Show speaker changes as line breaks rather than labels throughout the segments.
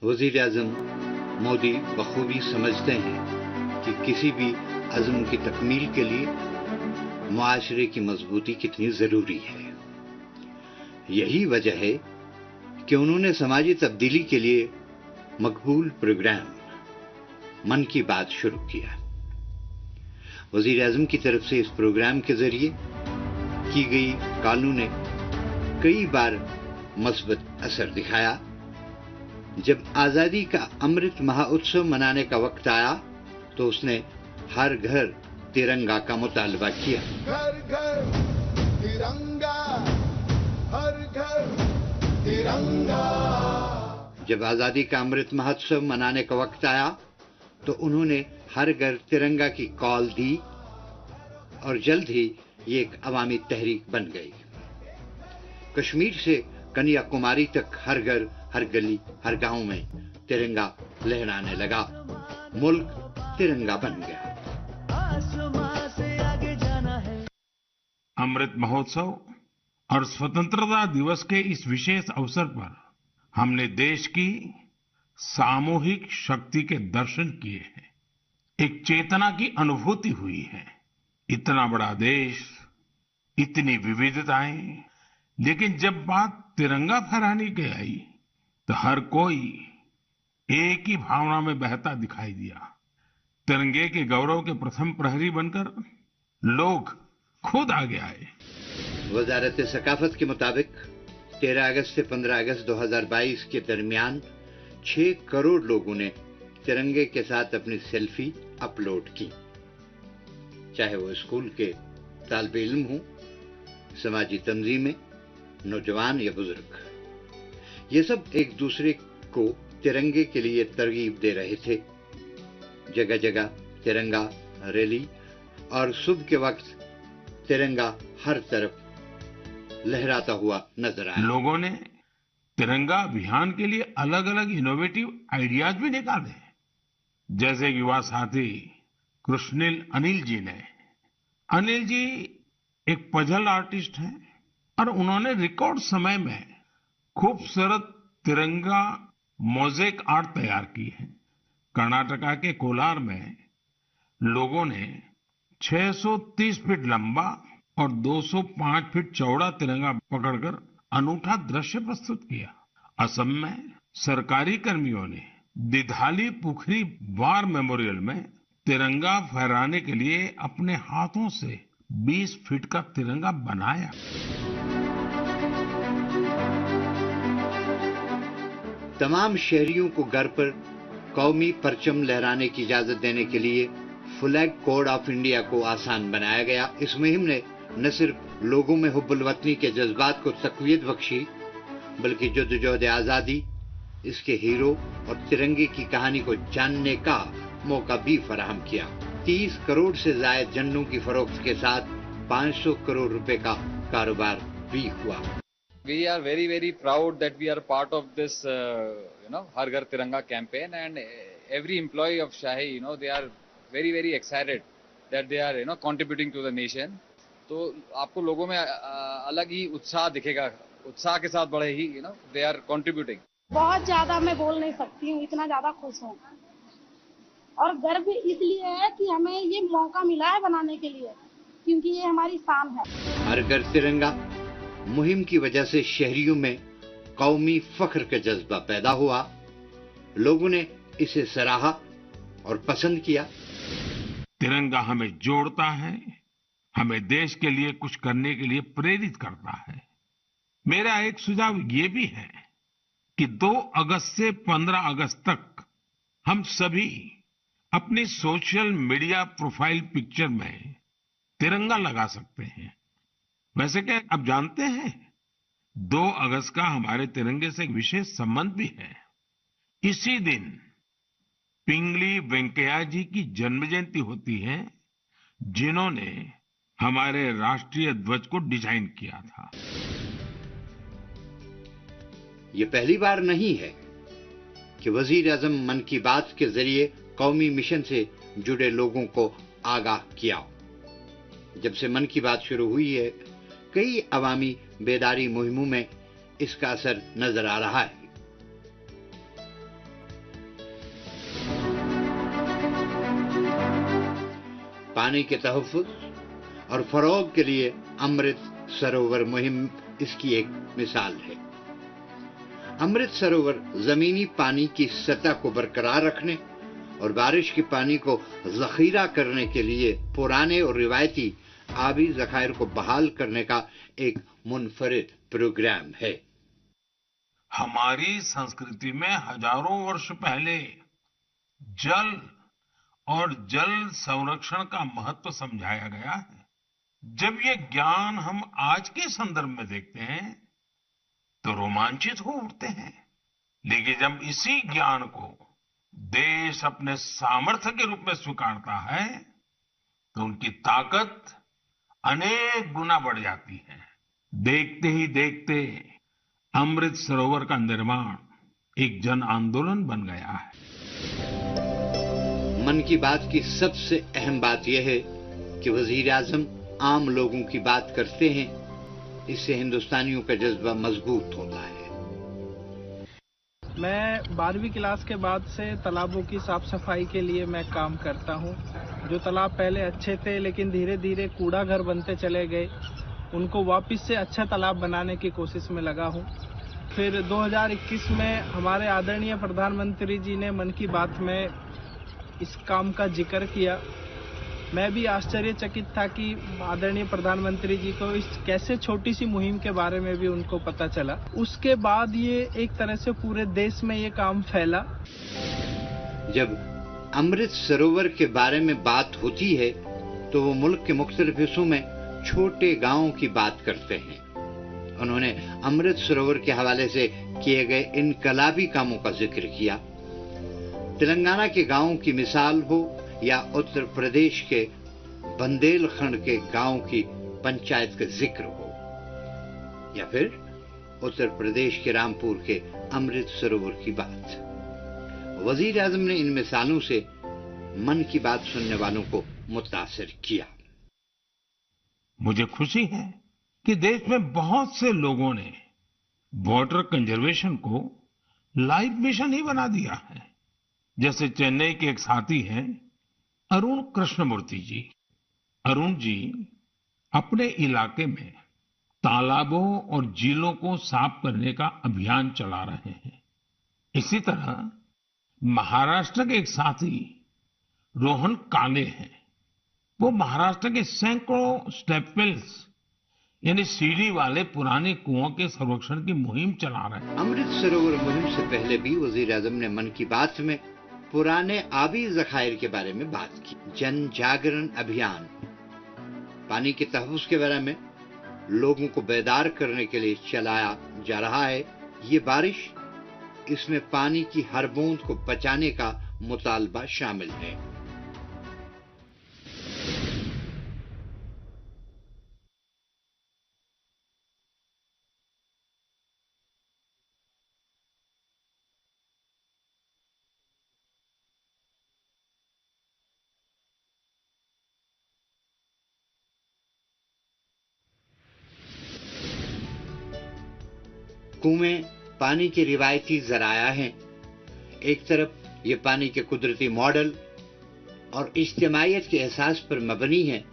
वज़ीर आज़म मोदी बखूबी समझते हैं कि किसी भी अज़्म की तकमील के लिए मुआशरे की मजबूती कितनी ज़रूरी है। यही वजह है कि उन्होंने समाजी तब्दीली के लिए मकबूल प्रोग्राम मन की बात शुरू किया। वज़ीर आज़म की तरफ से इस प्रोग्राम के जरिए की गई कॉलों ने कई बार मस्बत असर दिखाया। जब आज़ादी का अमृत महोत्सव मनाने का वक्त आया तो उसने हर घर तिरंगा का मुतालबा किया।
घर घर तिरंगा, हर घर तिरंगा।
जब आज़ादी का अमृत महोत्सव मनाने का वक्त आया तो उन्होंने हर घर तिरंगा की कॉल दी और जल्द ही ये एक अवामी तहरीक बन गई। कश्मीर से कन्याकुमारी तक हर घर, हर गली, हर गांव में तिरंगा लहराने लगा। मुल्क तिरंगा बन गया।
आसमां से आगे जाना है।
अमृत महोत्सव और स्वतंत्रता दिवस के इस विशेष अवसर पर हमने देश की सामूहिक शक्ति के दर्शन किए हैं। एक चेतना की अनुभूति हुई है। इतना बड़ा देश, इतनी विविधताएं, लेकिन जब बात तिरंगा फहराने की आई तो हर कोई एक ही भावना में बहता दिखाई दिया। तिरंगे के गौरव के प्रथम प्रहरी बनकर लोग खुद आगे आए।
वजारत सकाफत के मुताबिक 13 अगस्त से 15 अगस्त 2022 के दरमियान 6 करोड़ लोगों ने तिरंगे के साथ अपनी सेल्फी अपलोड की। चाहे वो स्कूल के तालिबे इल्म हों, समाजी तंजीमें, नौजवान या बुजुर्ग, ये सब एक दूसरे को तिरंगे के लिए तरगीब दे रहे थे। जगह जगह तिरंगा रैली और सुबह के वक्त तिरंगा हर तरफ लहराता हुआ नजर आया।
लोगों ने तिरंगा अभियान के लिए अलग अलग इनोवेटिव आइडियाज भी निकाले, जैसे युवा साथी कृष्णिल अनिल जी ने। अनिल जी एक पजल आर्टिस्ट हैं और उन्होंने रिकॉर्ड समय में खूबसूरत तिरंगा मोज़ेक आर्ट तैयार की है। कर्नाटका के कोलार में लोगों ने 630 फीट लंबा और 205 फीट चौड़ा तिरंगा पकड़कर अनूठा दृश्य प्रस्तुत किया। असम में सरकारी कर्मियों ने दिधाली पुखरी वार मेमोरियल में तिरंगा फहराने के लिए अपने हाथों से 20 फीट का तिरंगा बनाया।
तमाम शहरियों को घर पर कौमी परचम लहराने की इजाजत देने के लिए फ्लैग कोड ऑफ इंडिया को आसान बनाया गया। इस मुहिम ने न सिर्फ लोगों में हुब्बुल वतनी के जज्बात को तक़वियत बख्शी, बल्कि जद्दोजहद आज़ादी, इसके हीरो और तिरंगे की कहानी को जानने का मौका भी फराहम किया। 30 करोड़ से ज्यादा झंडों की फरोख्त के साथ 500 करोड़ रुपए का कारोबार भी हुआ।
We are very proud that we are part of this Har Ghar Tiranga campaign, and every employee of Shahi, they are very excited that they are contributing to the nation. तो आपको लोगों में अलग ही उत्साह दिखेगा, उत्साह के साथ बड़े ही they are contributing.
बहुत ज्यादा मैं बोल नहीं सकती हूँ, इतना ज्यादा खुश हूँ और गर्व इसलिए है कि हमें ये मौका मिला है बनाने के लिए, क्योंकि ये हमारी शान है।
हर घर तिरंगा मुहिम की वजह से शहरियों में कौमी फख्र का जज्बा पैदा हुआ। लोगों ने इसे सराहा और पसंद किया।
तिरंगा हमें जोड़ता है, हमें देश के लिए कुछ करने के लिए प्रेरित करता है। मेरा एक सुझाव ये भी है कि 2 अगस्त से 15 अगस्त तक हम सभी अपनी सोशल मीडिया प्रोफाइल पिक्चर में तिरंगा लगा सकते हैं। वैसे क्या आप जानते हैं, 2 अगस्त का हमारे तिरंगे से एक विशेष संबंध भी है। इसी दिन पिंगली वेंकैया जी की जन्म जयंती होती है, जिन्होंने हमारे राष्ट्रीय ध्वज को डिजाइन किया था।
ये पहली बार नहीं है कि वजीर आजम मन की बात के जरिए कौमी मिशन से जुड़े लोगों को आगाह किया। जब से मन की बात शुरू हुई है, कई अवामी बेदारी मुहिमों में इसका असर नजर आ रहा है। पानी के तहफ़्फ़ुज़ और फ़रोग़ के लिए अमृत सरोवर मुहिम इसकी एक मिसाल है। अमृत सरोवर ज़मीनी पानी की सतह को बरकरार रखने और बारिश के पानी को ज़ख़ीरा करने के लिए पुराने और रिवायती आबी ज़खायर को बहाल करने का एक मुनफरिद प्रोग्राम है।
हमारी संस्कृति में हजारों वर्ष पहले जल और जल संरक्षण का महत्व समझाया गया है। जब ये ज्ञान हम आज के संदर्भ में देखते हैं तो रोमांचित हो उठते हैं, लेकिन जब इसी ज्ञान को देश अपने सामर्थ्य के रूप में स्वीकारता है तो उनकी ताकत अनेक गुना बढ़ जाती है। देखते ही देखते अमृत सरोवर का निर्माण एक जन आंदोलन बन गया है।
मन की बात की सबसे अहम बात यह है कि वजीर आजम आम लोगों की बात करते हैं। इससे हिंदुस्तानियों का जज्बा मजबूत होता है।
मैं 12वीं क्लास के बाद से तालाबों की साफ सफाई के लिए मैं काम करता हूं। जो तालाब पहले अच्छे थे लेकिन धीरे धीरे कूड़ा घर बनते चले गए, उनको वापस से अच्छा तालाब बनाने की कोशिश में लगा हूं। फिर 2021 में हमारे आदरणीय प्रधानमंत्री जी ने मन की बात में इस काम का जिक्र किया। मैं भी आश्चर्यचकित था कि आदरणीय प्रधानमंत्री जी को इस कैसे छोटी सी मुहिम के बारे में भी उनको पता चला। उसके बाद ये एक तरह से पूरे देश में ये काम फैला।
जब अमृत सरोवर के बारे में बात होती है तो वो मुल्क के मुख्तलिफ हिस्सों में छोटे गांवों की बात करते हैं। उन्होंने अमृत सरोवर के हवाले से किए गए इनकलाबी कामों का जिक्र किया। तेलंगाना के गांवों की मिसाल हो या उत्तर प्रदेश के बंदेलखंड के गांव की पंचायत का जिक्र हो, या फिर उत्तर प्रदेश के रामपुर के अमृत सरोवर की बात। वजीर आजम ने इन मिसालों से मन की बात सुनने वालों को मुतासिर किया।
मुझे खुशी है कि देश में बहुत से लोगों ने वाटर कंजर्वेशन को लाइफ मिशन ही बना दिया है। जैसे चेन्नई के एक साथी हैं अरुण कृष्णमूर्ति जी। अरुण जी अपने इलाके में तालाबों और झीलों को साफ करने का अभियान चला रहे हैं। इसी तरह महाराष्ट्र के एक साथी रोहन काले हैं। वो महाराष्ट्र के सैकड़ों स्टेप वेल्स यानी सीढ़ी वाले पुराने कुओं के संरक्षण की मुहिम चला रहे हैं।
अमृत सरोवर मुहिम से पहले भी वजीर आजम ने मन की बात में पुराने आबी ज़खायर के बारे में बात की। जन जागरण अभियान पानी के तहफ़्फ़ुज़ के बारे में लोगों को बेदार करने के लिए चलाया जा रहा है। ये बारिश, इसमें पानी की हर बूंद को बचाने का मुतालबा शामिल है। कुएं पानी के रिवायती जराया हैं। एक तरफ ये पानी के कुदरती मॉडल और इज्तिमाइयत के एहसास पर मबनी है।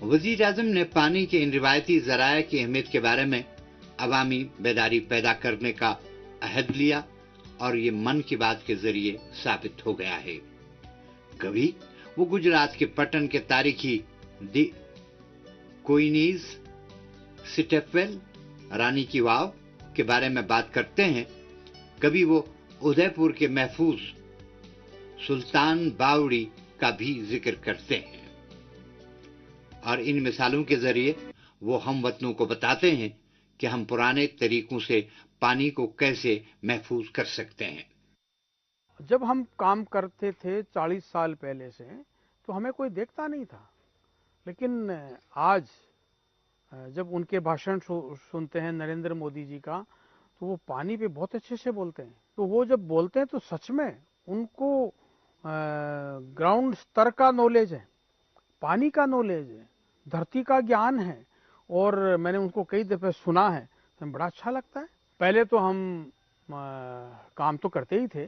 वजीर आजम ने पानी के इन रिवायती जराया की अहमियत के बारे में अवामी बेदारी पैदा करने का अहद लिया और ये मन की बात के जरिए साबित हो गया है। कभी वो गुजरात के पटन के तारीखी दी कोइनीज स्टेपवेल रानी की वाव के बारे में बात करते हैं, कभी वो उदयपुर के महफूज सुल्तान बावड़ी का भी जिक्र करते हैं और इन मिसालों के जरिए वो हम वतनों को बताते हैं कि हम पुराने तरीकों से पानी को कैसे महफूज कर सकते हैं।
जब हम काम करते थे 40 साल पहले से तो हमें कोई देखता नहीं था, लेकिन आज जब उनके भाषण सुनते हैं नरेंद्र मोदी जी का तो वो पानी पे बहुत अच्छे से बोलते हैं। तो वो जब बोलते हैं तो सच में उनको ग्राउंड स्तर का नॉलेज है, पानी का नॉलेज है, धरती का ज्ञान है और मैंने उनको कई दफे सुना है तो बड़ा अच्छा लगता है। पहले तो हम काम तो करते ही थे,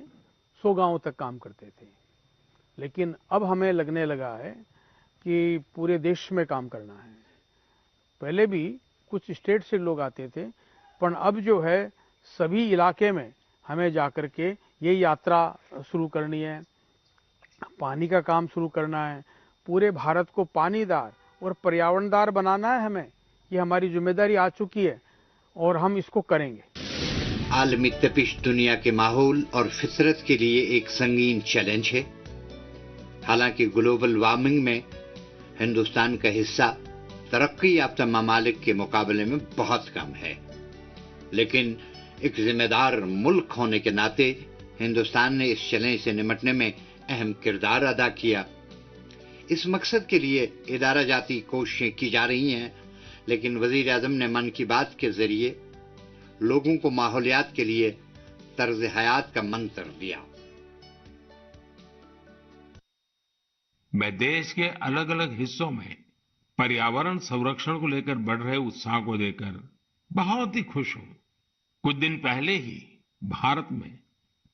100 गांवों तक काम करते थे, लेकिन अब हमें लगने लगा है
कि पूरे देश में काम करना है। पहले भी कुछ स्टेट से लोग आते थे, पर अब जो है सभी इलाके में हमें जाकर के ये यात्रा शुरू करनी है, पानी का काम शुरू करना है, पूरे भारत को पानीदार और पर्यावरणदार बनाना है हमें। ये हमारी जिम्मेदारी आ चुकी है और हम इसको करेंगे।
आलमी तपिश दुनिया के माहौल और फितरत के लिए एक संगीन चैलेंज है। हालांकि ग्लोबल वार्मिंग में हिंदुस्तान का हिस्सा तरक्की याफ्ता ममालिक के मुकाबले में बहुत कम है, लेकिन एक जिम्मेदार मुल्क होने के नाते हिंदुस्तान ने इस चैलेंज से निपटने में अहम किरदार अदा किया। इस मकसद के लिए इदारा जाती कोशिशें की जा रही हैं, लेकिन वजीर आजम ने मन की बात के जरिए लोगों को माहौलियात के लिए तर्ज हयात का मंत्र दिया।
मैं देश के अलग अलग हिस्सों में पर्यावरण संरक्षण को लेकर बढ़ रहे उत्साह को देखकर बहुत ही खुश हूं। कुछ दिन पहले ही भारत में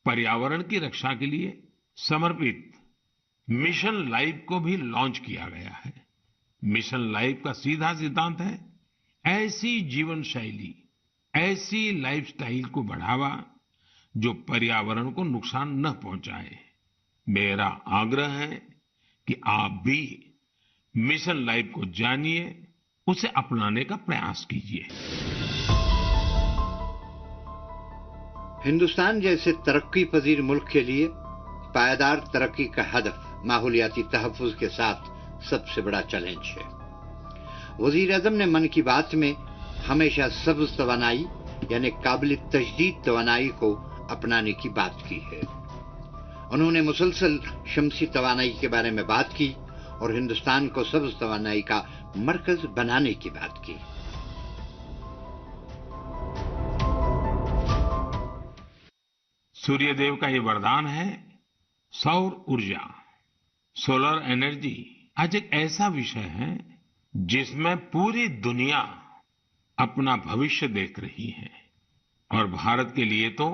पर्यावरण की रक्षा के लिए समर्पित मिशन लाइफ को भी लॉन्च किया गया है। मिशन लाइफ का सीधा सिद्धांत है ऐसी जीवन शैली, ऐसी लाइफस्टाइल को बढ़ावा जो पर्यावरण को नुकसान न पहुंचाए। मेरा आग्रह है कि आप भी मिशन लाइफ को जानिए, उसे अपनाने का प्रयास कीजिए।
हिंदुस्तान जैसे तरक्की पजीर मुल्क के लिए पायदार तरक्की का हदफ माहौलियाती तहफ्फुज के साथ सबसे बड़ा चैलेंज है। वजीर आजम ने मन की बात में हमेशा सब्ज तवानाई यानी काबिल तजदीद तवानाई को अपनाने की बात की है। उन्होंने मुसलसल शमसी तवानाई के बारे में बात की और हिंदुस्तान को सब्ज तवानाई का मरकज बनाने की बात की।
सूर्यदेव का ये वरदान है सौर ऊर्जा। सोलर एनर्जी आज एक ऐसा विषय है जिसमें पूरी दुनिया अपना भविष्य देख रही है, और भारत के लिए तो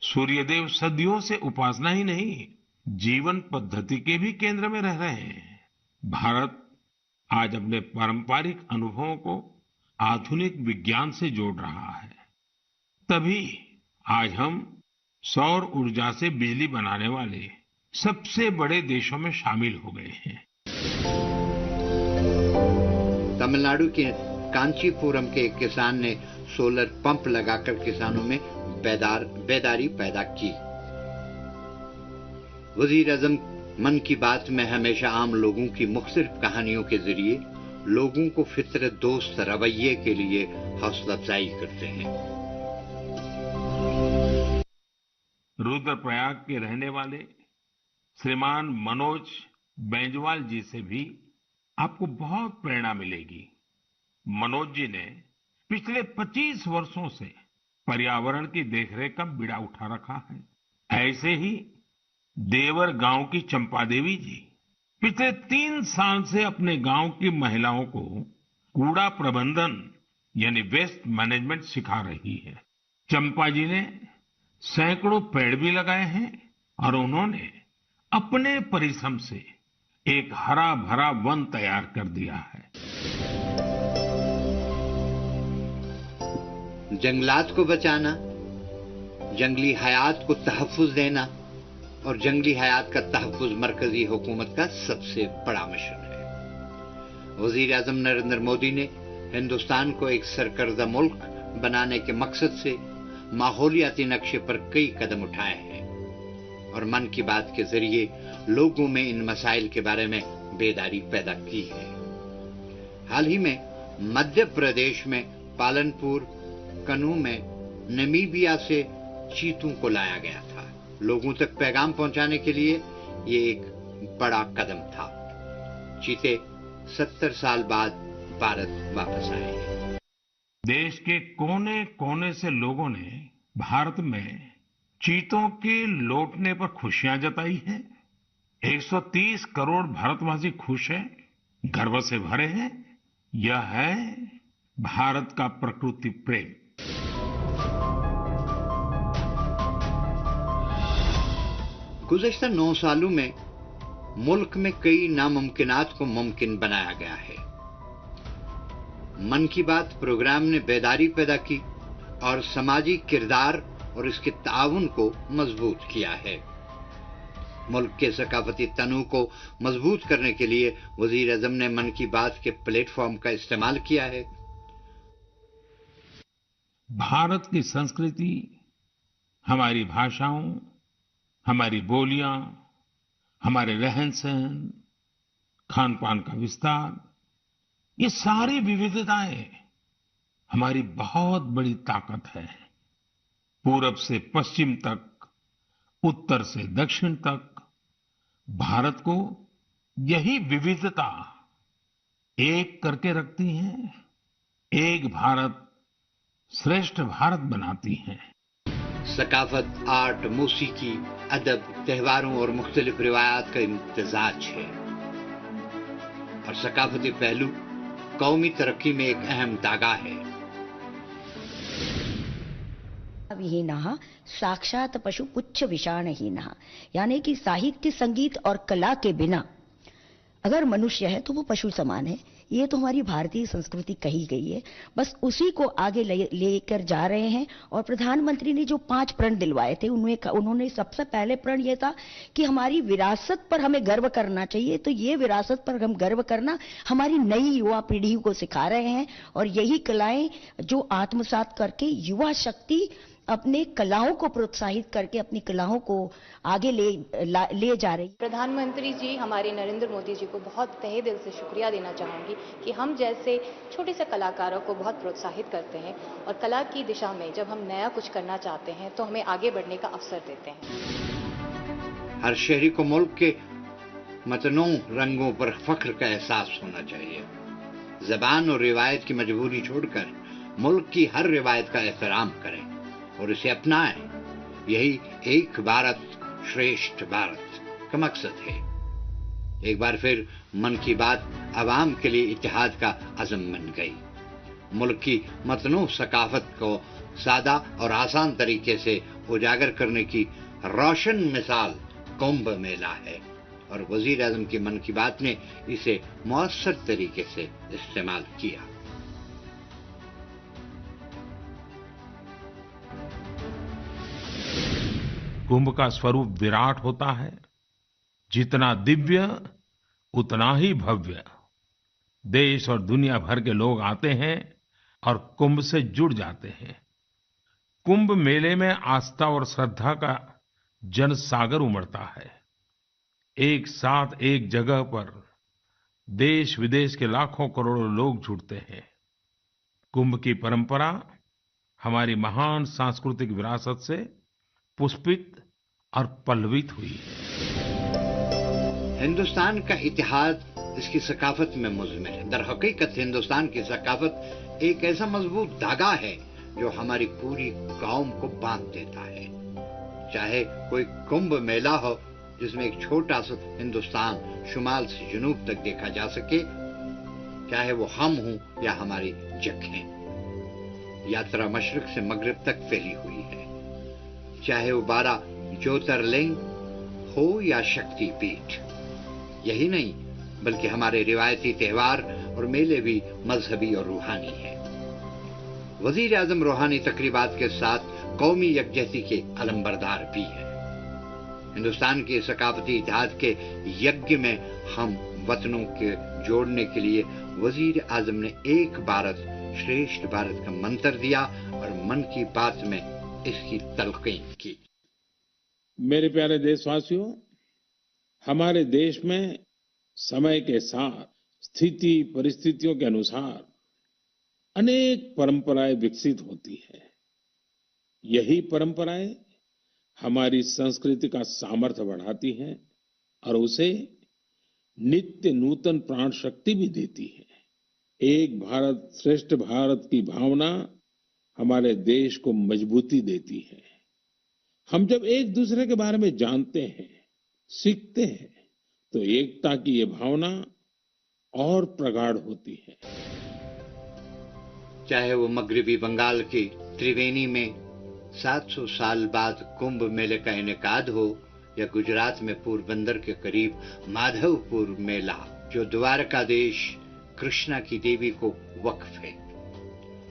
सूर्यदेव सदियों से उपासना ही नहीं, जीवन पद्धति के भी केंद्र में रह रहे हैं। भारत आज अपने पारंपरिक अनुभवों को आधुनिक विज्ञान से जोड़ रहा है, तभी आज हम सौर ऊर्जा से बिजली बनाने वाले सबसे बड़े देशों में शामिल हो गए हैं।
तमिलनाडु के कांचीपुरम के एक किसान ने सोलर पंप लगाकर किसानों में बेदारी पैदा की। वजीर आजम मन की बात में हमेशा आम लोगों की मुख्तलिफ कहानियों के जरिए लोगों को फितरत दोस्त रवैये के लिए हौसला अफजाई करते हैं।
रुद्रप्रयाग के रहने वाले श्रीमान मनोज बेंजवाल जी से भी आपको बहुत प्रेरणा मिलेगी। मनोज जी ने पिछले 25 वर्षों से पर्यावरण की देखरेख का बीड़ा उठा रखा है। ऐसे ही देवर गांव की चंपा देवी जी पिछले 3 साल से अपने गांव की महिलाओं को कूड़ा प्रबंधन यानी वेस्ट मैनेजमेंट सिखा रही है। चंपा जी ने सैकड़ों पेड़ भी लगाए हैं और उन्होंने अपने परिश्रम से एक हरा भरा वन तैयार कर दिया है।
जंगलात को बचाना, जंगली हयात को तहफ्फुज देना और जंगली हयात का तहफ्फुज मरकजी हुकूमत का सबसे बड़ा मिशन है। वजीर आजम नरेंद्र मोदी ने हिंदुस्तान को एक सरकर्दा मुल्क बनाने के मकसद से माहौलियाती नक्शे पर कई कदम उठाए हैं और मन की बात के जरिए लोगों में इन मसाइल के बारे में बेदारी पैदा की है। हाल ही में मध्य प्रदेश में पालनपुर कनू में नमीबिया से चीतों को लाया गया था। लोगों तक पैगाम पहुंचाने के लिए ये एक बड़ा कदम था। चीते 70 साल बाद भारत वापस आए हैं।
देश के कोने कोने से लोगों ने भारत में चीतों के लौटने पर खुशियां जताई हैं। 130 करोड़ भारतवासी खुश हैं, गर्व से भरे हैं। यह है भारत का प्रकृति प्रेम।
गुज़श्ता 9 सालों में मुल्क में कई नामुमकिनात को मुमकिन बनाया गया है। मन की बात प्रोग्राम ने बेदारी पैदा की और समाजी किरदार और इसके ताउन को मजबूत किया है। मुल्क के सकाफती तनु को मजबूत करने के लिए वजीर आजम ने मन की बात के प्लेटफॉर्म का इस्तेमाल किया है।
भारत की संस्कृति, हमारी भाषाओं, हमारी बोलियां, हमारे रहन सहन, खान पान का विस्तार, ये सारी विविधताएं हमारी बहुत बड़ी ताकत है। पूरब से पश्चिम तक, उत्तर से दक्षिण तक भारत को यही विविधता एक करके रखती है, एक भारत श्रेष्ठ भारत बनाती है।
सकाफत, आर्ट, मौसीकी, अदब, त्योहारों और मुख्तलिफ रिवायात का इम्तिजाज है और सकाफती पहलू कौमी तरक्की में एक अहम धागा है।
विहीनः साक्षात पशु पुच्छ विषाणहीनः, यानी कि साहित्य, संगीत और कला के बिना अगर मनुष्य है तो वो पशु समान है। ये तो हमारी भारतीय संस्कृति कही गई है, बस उसी को आगे लेकर जा रहे हैं। और प्रधानमंत्री ने जो 5 प्रण दिलवाए थे, उन्होंने सबसे पहले प्रण ये था कि हमारी विरासत पर हमें गर्व करना चाहिए। तो ये विरासत पर हम गर्व करना हमारी नई युवा पीढ़ी को सिखा रहे हैं और यही कलाएं जो आत्मसात करके युवा शक्ति अपने कलाओं को प्रोत्साहित करके अपनी कलाओं को आगे ले जा रही।
प्रधानमंत्री जी हमारे नरेंद्र मोदी जी को बहुत तहे दिल से शुक्रिया देना चाहूंगी कि हम जैसे छोटे से कलाकारों को बहुत प्रोत्साहित करते हैं और कला की दिशा में जब हम नया कुछ करना चाहते हैं तो हमें आगे बढ़ने का अवसर देते हैं।
हर शहरी को मुल्क के मतनों रंगों पर फख्र का एहसास होना चाहिए। ज़बान और रिवायत की मजबूरी छोड़कर मुल्क की हर रिवायत का एहतराम करें और इसे अपनाएं। यही एक भारत श्रेष्ठ भारत का मकसद है। एक बार फिर मन की बात अवाम के लिए इत्तेहाद का अज़म बन गई। मुल्क की मतनू सकाफत को सादा और आसान तरीके से उजागर करने की रोशन मिसाल कुंभ मेला है और वजीर आजम की मन की बात ने इसे मौसर तरीके से इस्तेमाल किया।
कुंभ का स्वरूप विराट होता है, जितना दिव्य उतना ही भव्य। देश और दुनिया भर के लोग आते हैं और कुंभ से जुड़ जाते हैं। कुंभ मेले में आस्था और श्रद्धा का जनसागर उमड़ता है। एक साथ एक जगह पर देश विदेश के लाखों करोड़ों लोग जुड़ते हैं। कुंभ की परंपरा हमारी महान सांस्कृतिक विरासत से पुष्पित और पल्लवित हुई है।
हिंदुस्तान का इतिहास इसकी सकाफत में मुज़मिर है। दर हकीकत हिंदुस्तान की सकाफत एक ऐसा मजबूत धागा है जो हमारी पूरी कौम को बांध देता है। चाहे कोई कुंभ मेला हो जिसमें एक छोटा सा हिंदुस्तान शुमाल से जनूब तक देखा जा सके, चाहे वो हम हों या हमारी जगहें। यात्रा मशरिक से मगरिब तक फैली हुई है। चाहे वो 12 ज्योतिर्लिंग हो या शक्ति पीठ। यही नहीं बल्कि हमारे रिवायती त्योहार और मेले भी मजहबी और रूहानी हैं। वजीर आजम रूहानी तकरीबात के साथ कौमी यकजहती के अलंबरदार भी है। हिंदुस्तान के सकाफती इतिहाद के यज्ञ में हम वतनों के जोड़ने के लिए वजीर आजम ने एक भारत श्रेष्ठ भारत का मंत्र दिया और मन की बात में इसकी तलकीन की।
मेरे प्यारे देशवासियों, हमारे देश में समय के साथ स्थिति परिस्थितियों के अनुसार अनेक परंपराएं विकसित होती हैं। यही परंपराएं हमारी संस्कृति का सामर्थ्य बढ़ाती हैं और उसे नित्य नूतन प्राण शक्ति भी देती है। एक भारत श्रेष्ठ भारत की भावना हमारे देश को मजबूती देती है। हम जब एक दूसरे के बारे में जानते हैं, सीखते हैं, तो एकता की ये भावना और प्रगाढ़ होती है।
चाहे वो मगरिबी बंगाल की त्रिवेणी में 700 साल बाद कुंभ मेले का इनेकाद हो या गुजरात में पोरबंदर के करीब माधवपुर मेला, जो द्वारकाधीश कृष्णा की देवी को वक्फ है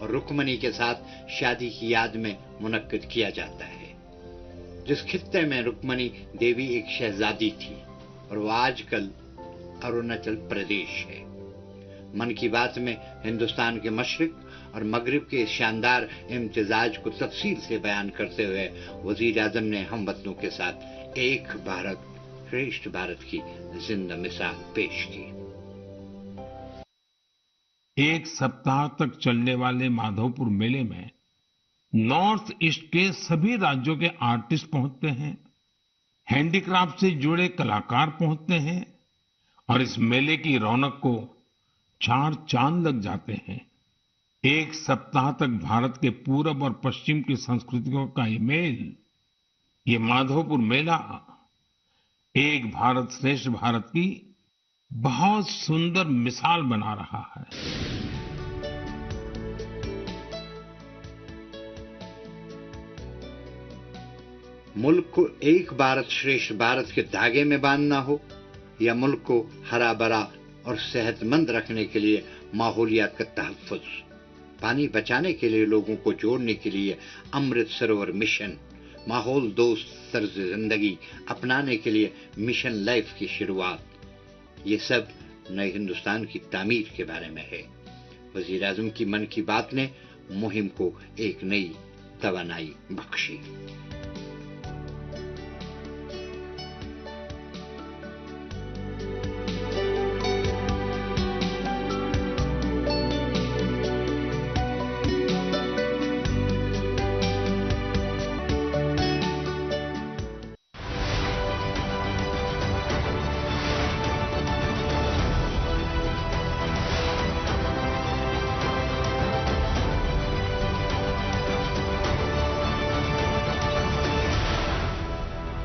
और रुक्मणी के साथ शादी की याद में मुनक्किद किया जाता है। जिस खित्ते में रुक्मणी देवी एक शहजादी थी और वो आजकल अरुणाचल प्रदेश है। मन की बात में हिंदुस्तान के मशरिक और मगरिब के शानदार इम्तिजाज को तफसील से बयान करते हुए वजीर आजम ने हमवतनों के साथ एक भारत श्रेष्ठ भारत की जिंदा मिसाल पेश की।
एक सप्ताह तक चलने वाले माधवपुर मेले में नॉर्थ ईस्ट के सभी राज्यों के आर्टिस्ट पहुंचते हैं, हैंडीक्राफ्ट से जुड़े कलाकार पहुंचते हैं और इस मेले की रौनक को 4 चांद लग जाते हैं। एक सप्ताह तक भारत के पूरब और पश्चिम की संस्कृतियों का ये मेल, ये माधवपुर मेला एक भारत श्रेष्ठ भारत की बहुत सुंदर मिसाल बना रहा है।
मुल्क को एक भारत श्रेष्ठ भारत के धागे में बांधना हो या मुल्क को हरा भरा और सेहतमंद रखने के लिए माहौलियात का तहफ्फुज, पानी बचाने के लिए लोगों को जोड़ने के लिए अमृत सरोवर मिशन, माहौल दोस्त तर्ज जिंदगी अपनाने के लिए मिशन लाइफ की शुरुआत, ये सब नए हिंदुस्तान की तामीर के बारे में है। वजीर आजम की मन की बात ने मुहिम को एक नई तवानाई बख्शी।